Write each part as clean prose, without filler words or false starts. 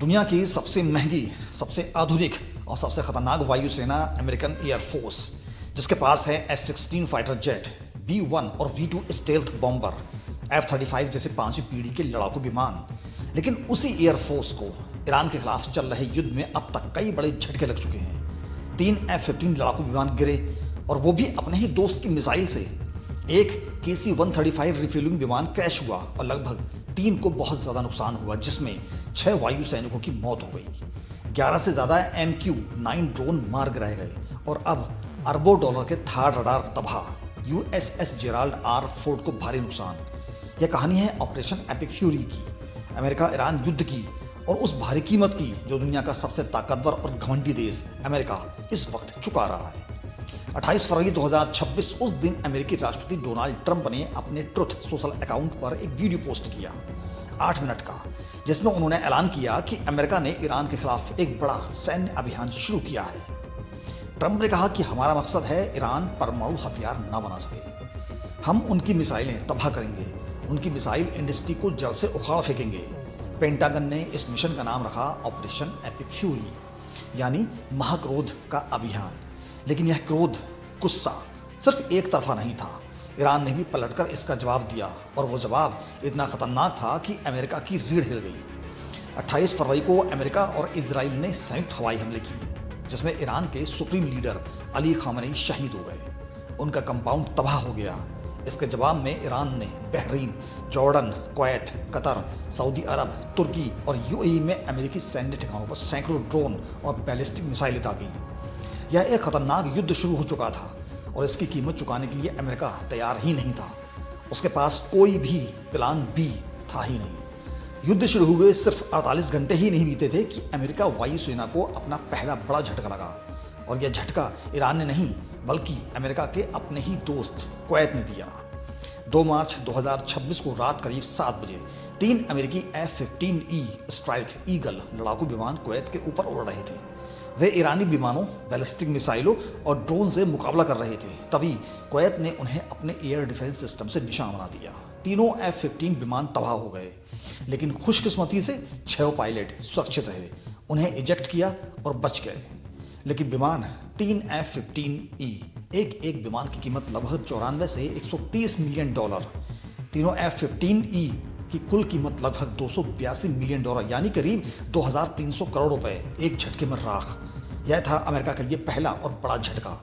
दुनिया की सबसे महंगी, सबसे आधुनिक और सबसे खतरनाक वायुसेना अमेरिकन एयरफोर्स, जिसके पास है F-16 फाइटर जेट, B-1 और V-2 स्टेल्थ बॉम्बर, F-35 जैसे 5वीं पीढ़ी के लड़ाकू विमान। लेकिन उसी एयरफोर्स को ईरान के खिलाफ चल रहे युद्ध में अब तक कई बड़े झटके लग चुके हैं। 3 F-15 लड़ाकू विमान गिरे, और वो भी अपने ही दोस्त की मिसाइल से। एक KC-135 रिफ्यूलिंग विमान क्रैश हुआ और लगभग 3 को बहुत ज़्यादा नुकसान हुआ, जिसमें 6 वायु सैनिकों की मौत हो गई। 11 से ज़्यादा MQ-9 ड्रोन मार गिराए गए, और अब अरबों डॉलर के थार रडार तबाह। USS जेराल्ड आर फोर्ड को भारी नुकसान। यह कहानी है ऑपरेशन एपिक फ्यूरी की, अमेरिका ईरान युद्ध की, और उस भारी कीमत की जो दुनिया का सबसे ताकतवर और घमंडी देश अमेरिका इस वक्त चुका रहा है। 28 फरवरी 2026 उस दिन अमेरिकी राष्ट्रपति डोनाल्ड ट्रंप ने अपने ट्रुथ सोशल अकाउंट पर एक वीडियो पोस्ट किया 8 मिनट का, जिसमें उन्होंने ऐलान किया कि अमेरिका ने ईरान के खिलाफ एक बड़ा सैन्य अभियान शुरू किया है। ट्रंप ने कहा कि हमारा मकसद है ईरान परमाणु हथियार न बना सके। हम उनकी मिसाइलें तबाह करेंगे, उनकी मिसाइल इंडस्ट्री को जड़ से उखाड़ फेंकेंगे। पेंटागन ने इस मिशन का नाम रखा ऑपरेशन एपिक फ्यूरी, यानी महाक्रोध का अभियान। लेकिन यह क्रोध, गुस्सा सिर्फ एक तरफा नहीं था। ईरान ने भी पलटकर इसका जवाब दिया, और वो जवाब इतना खतरनाक था कि अमेरिका की रीढ़ हिल गई। 28 फरवरी को अमेरिका और इजराइल ने संयुक्त हवाई हमले किए, जिसमें ईरान के सुप्रीम लीडर अली खामेनी शहीद हो गए। उनका कंपाउंड तबाह हो गया। इसके जवाब में ईरान ने Bahrain, Jordan, Kuwait, Qatar, Saudi अरब, तुर्की और UAE में अमेरिकी सैन्य ठिकानों पर सैकड़ों ड्रोन और बैलिस्टिक मिसाइलें दागीं। यह एक खतरनाक युद्ध शुरू हो चुका था, और इसकी कीमत चुकाने के लिए अमेरिका तैयार ही नहीं था। उसके पास कोई भी प्लान बी था ही नहीं। युद्ध शुरू हुए सिर्फ 48 घंटे ही नहीं बीते थे कि अमेरिका वायुसेना को अपना पहला बड़ा झटका लगा, और यह झटका ईरान ने नहीं बल्कि अमेरिका के अपने ही दोस्त कुवैत ने दिया। 2 मार्च 2026 को रात करीब 7 बजे 3 अमेरिकी F-15E स्ट्राइक ईगल लड़ाकू विमान कुवैत के ऊपर उड़ रहे थे। वे ईरानी विमानों, बैलिस्टिक मिसाइलों और ड्रोन से मुकाबला कर रहे थे। तभी कुवैत ने उन्हें अपने एयर डिफेंस सिस्टम से निशाना बना दिया। तीनों F-15 विमान तबाह हो गए, लेकिन खुशकिस्मती से 6 पायलट सुरक्षित रहे। उन्हें इजेक्ट किया और बच गए। लेकिन विमान 3 F-15E, एक विमान की कीमत लगभग 94 से 130 मिलियन डॉलर। तीनों F-15E की कुल कीमत लगभग 282 मिलियन डॉलर, यानी करीब 2300 करोड़ रुपए एक झटके में राख। यह था अमेरिका के लिए पहला और बड़ा झटका।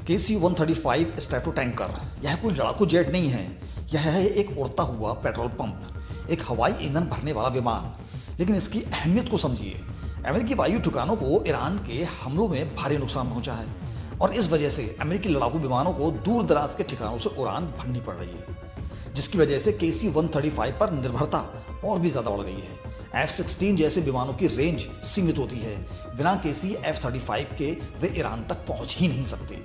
KC-135 स्ट्रैटो टैंकर, यह कोई लड़ाकू जेट नहीं है। यह है एक उड़ता हुआ पेट्रोल पंप, एक हवाई ईंधन भरने वाला विमान। लेकिन इसकी अहमियत को समझिए। अमेरिकी वायु ठिकानों को ईरान के हमलों में भारी नुकसान पहुंचा है, और इस वजह से अमेरिकी लड़ाकू विमानों को दूर दराज के ठिकानों से उड़ान भरनी पड़ रही है, जिसकी वजह से KC-135 पर निर्भरता और भी ज़्यादा बढ़ गई है। F-16 जैसे विमानों की रेंज सीमित होती है। बिना KC-F-35 के वे ईरान तक पहुंच ही नहीं सकते।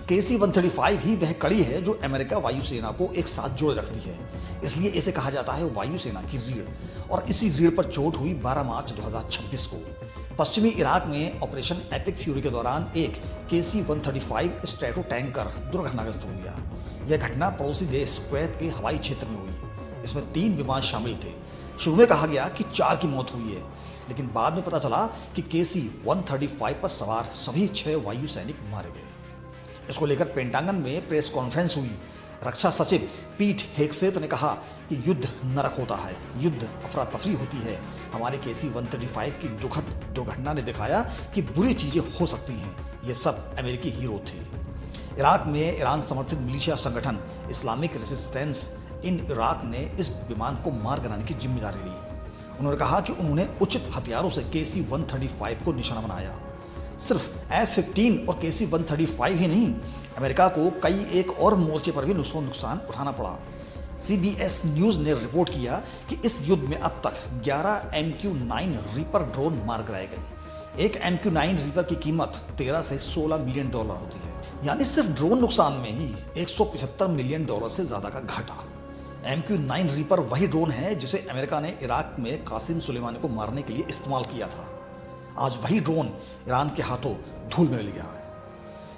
KC-135 ही वह कड़ी है जो अमेरिका वायुसेना को एक साथ जोड़े रखती है। इसलिए इसे कहा जाता है वायुसेना की रीढ़। और इसी रीढ़ पर चोट हुई 12 मार्च 2026 को। पश्चिमी इराक में ऑपरेशन एपिक फ्यूरी के दौरान एक KC-135 स्ट्रैटो टैंकर दुर्घटनाग्रस्त हो गया। यह घटना पड़ोसी देश कुवैत के हवाई क्षेत्र में हुई। इसमें 3 विमान शामिल थे। शुरू में कहा गया कि 4 की मौत हुई है, लेकिन बाद में पता चला कि KC-135 पर सवार सभी 6 वायु सैनिक मारे गए। इसको लेकर पेंटागन में प्रेस कॉन्फ्रेंस हुई। रक्षा सचिव पीट हेगसेथ ने कहा कि युद्ध नरक होता है, युद्ध अफरा तफरी होती है। हमारे KC-135 की दुखद दुर्घटना ने दिखाया कि बुरी चीजें हो सकती हैं। ये सब अमेरिकी हीरो थे। इराक में ईरान समर्थित मिलिशिया संगठन इस्लामिक रेसिस्टेंस इन इराक ने इस विमान को मार गिराने की जिम्मेदारी ली। उन्होंने कहा कि उन्होंने उचित हथियारों से KC-135 को निशाना बनाया। सिर्फ F-15 और KC-135 ही नहीं, अमेरिका को कई एक और मोर्चे पर भी नुकसान उठाना पड़ा। CBS न्यूज़ ने रिपोर्ट किया कि इस युद्ध में अब तक 11 MQ-9 रीपर ड्रोन मार गिराए गए। एक MQ-9 रीपर की कीमत 13 से 16 मिलियन डॉलर होती है, यानी सिर्फ ड्रोन नुकसान में ही 175 मिलियन डॉलर से ज़्यादा का घाटा। MQ-9 रीपर वही ड्रोन है जिसे अमेरिका ने इराक में कासिम सुलेमानी को मारने के लिए इस्तेमाल किया था। आज वही ड्रोन ईरान के हाथों धूल में मिल गया है।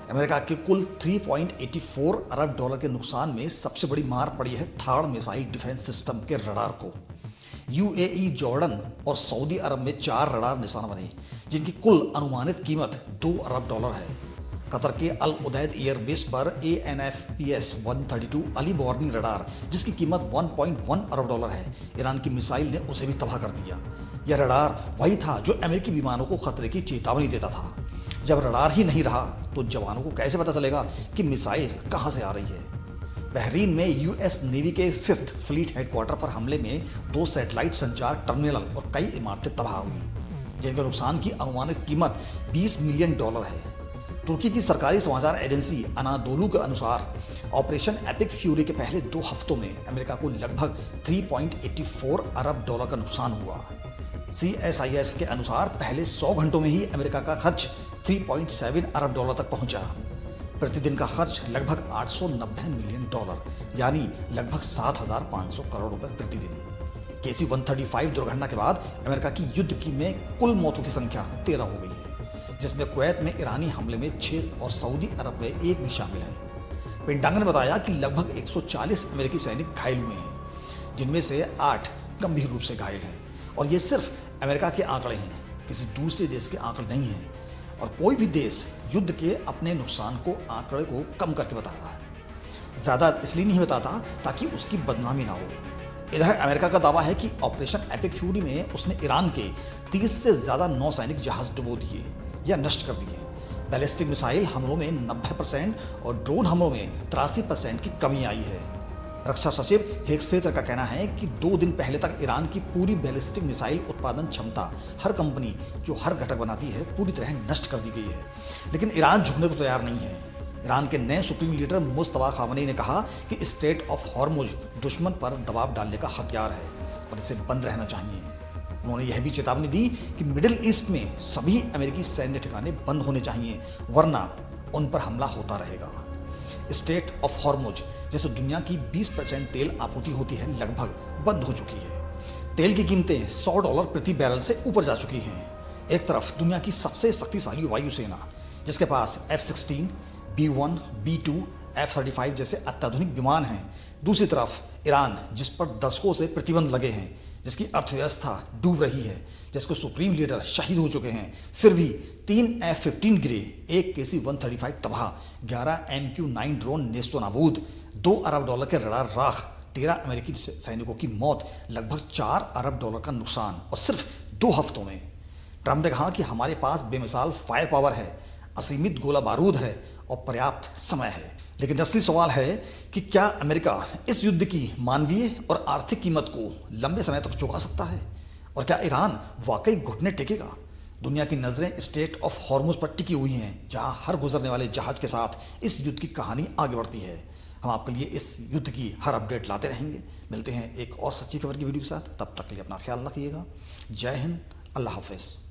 अमेरिका के कुल 3.84 अरब डॉलर के नुकसान में सबसे बड़ी मार पड़ी है थाड़ मिसाइल डिफेंस सिस्टम के रडार को। यूएई, जॉर्डन और सऊदी अरब में 4 रडार निशाना बने, जिनकी कुल अनुमानित कीमत $2 अरब है। कतर के अल उदैद एयरबेस पर ANFPS 132 अर्ली वार्निंग रडार, जिसकी कीमत $1.1 अरब है, ईरान की मिसाइल ने उसे भी तबाह कर दिया। यह रडार वही था जो अमेरिकी विमानों को खतरे की चेतावनी देता था। जब रडार ही नहीं रहा तो जवानों को कैसे पता चलेगा कि मिसाइल कहां से आ रही है। बहरीन में यूएस नेवी के 5th फ्लीट हेडक्वार्टर पर हमले में 2 सैटेलाइट संचार टर्मिनल और कई इमारतें तबाह हुई, जिनके नुकसान की अनुमानित कीमत $20 मिलियन है। तुर्की की सरकारी समाचार एजेंसी अनादोलू के अनुसार ऑपरेशन एपिक फ्यूरी के पहले 2 हफ्तों में अमेरिका को लगभग $3.84 अरब का नुकसान हुआ। CSIS के अनुसार पहले 100 घंटों में ही अमेरिका का खर्च $3.7 अरब तक पहुंचा। प्रतिदिन का खर्च लगभग $890 मिलियन, यानी लगभग 7,500 करोड़ रुपए प्रतिदिन। KC-135 दुर्घटना के बाद अमेरिका की युद्ध की में कुल मौतों की संख्या 13 हो गई है, जिसमें कुवैत में ईरानी हमले में 6 और सऊदी अरब में 1 भी शामिल है। पेंटागन ने बताया कि लगभग 140 अमेरिकी सैनिक घायल हुए हैं, जिनमें से 8 गंभीर रूप से घायल हैं। और ये सिर्फ अमेरिका के आंकड़े हैं, किसी दूसरे देश के आंकड़े नहीं हैं। और कोई भी देश युद्ध के अपने नुकसान को आंकड़े को कम करके बताता है। ज़्यादा इसलिए नहीं बताता ताकि उसकी बदनामी ना हो। इधर अमेरिका का दावा है कि ऑपरेशन एपिक फ्यूरी में उसने ईरान के 30 से ज़्यादा नौसैनिक जहाज डुबो दिए या नष्ट कर दिए। बैलिस्टिक मिसाइल हमलों में 90% और ड्रोन हमलों में 83% की कमी आई है। रक्षा सचिव हेक्सेटर का कहना है कि 2 दिन पहले तक ईरान की पूरी बैलिस्टिक मिसाइल उत्पादन क्षमता, हर कंपनी जो हर घटक बनाती है, पूरी तरह नष्ट कर दी गई है। लेकिन ईरान झुकने को तैयार नहीं है। ईरान के नए सुप्रीम लीडर मुस्तफा खामनेई ने कहा कि स्ट्रेट ऑफ हॉर्मुज दुश्मन पर दबाव डालने का हथियार है और इसे बंद रहना चाहिए। उन्होंने यह भी चेतावनी दी कि मिडिल ईस्ट में सभी अमेरिकी सैन्य ठिकाने बंद होने चाहिए, वरना उन पर हमला होता रहेगा। स्ट्रेट ऑफ हॉर्मुज, जैसे दुनिया की 20% तेल आपूर्ति होती है, लगभग बंद हो चुकी है। तेल की कीमतें $100 प्रति बैरल से ऊपर जा चुकी हैं। एक तरफ दुनिया की सबसे शक्तिशाली वायुसेना, जिसके पास F-16, B-1, B-2, F-35 जैसे अत्याधुनिक विमान हैं। दूसरी तरफ ईरान, जिस पर दशकों से प्रतिबंध लगे हैं, जिसकी अर्थव्यवस्था डूब रही है, जिसके सुप्रीम लीडर शहीद हो चुके हैं, फिर भी 3 F-15 गिरे, 1 KC-135 तबाह, 11 MQ-9 ड्रोन नेस्तो नाबूद, $2 अरब के रडार राख, 13 अमेरिकी सैनिकों की मौत, लगभग $4 अरब का नुकसान, और सिर्फ 2 हफ्तों में। ट्रंप ने कहा कि हमारे पास बेमिसाल फायर पावर है, असीमित गोला बारूद है और पर्याप्त समय है। लेकिन असली सवाल है कि क्या अमेरिका इस युद्ध की मानवीय और आर्थिक कीमत को लंबे समय तक चुका सकता है? और क्या ईरान वाकई घुटने टेकेगा? दुनिया की नज़रें स्ट्रेट ऑफ हॉर्मुज पर टिकी हुई हैं, जहां हर गुजरने वाले जहाज के साथ इस युद्ध की कहानी आगे बढ़ती है। हम आपके लिए इस युद्ध की हर अपडेट लाते रहेंगे। मिलते हैं एक और सच्ची खबर की वीडियो के साथ। तब तक के लिए अपना ख्याल रखिएगा। जय हिंद, अल्लाह हाफिज़।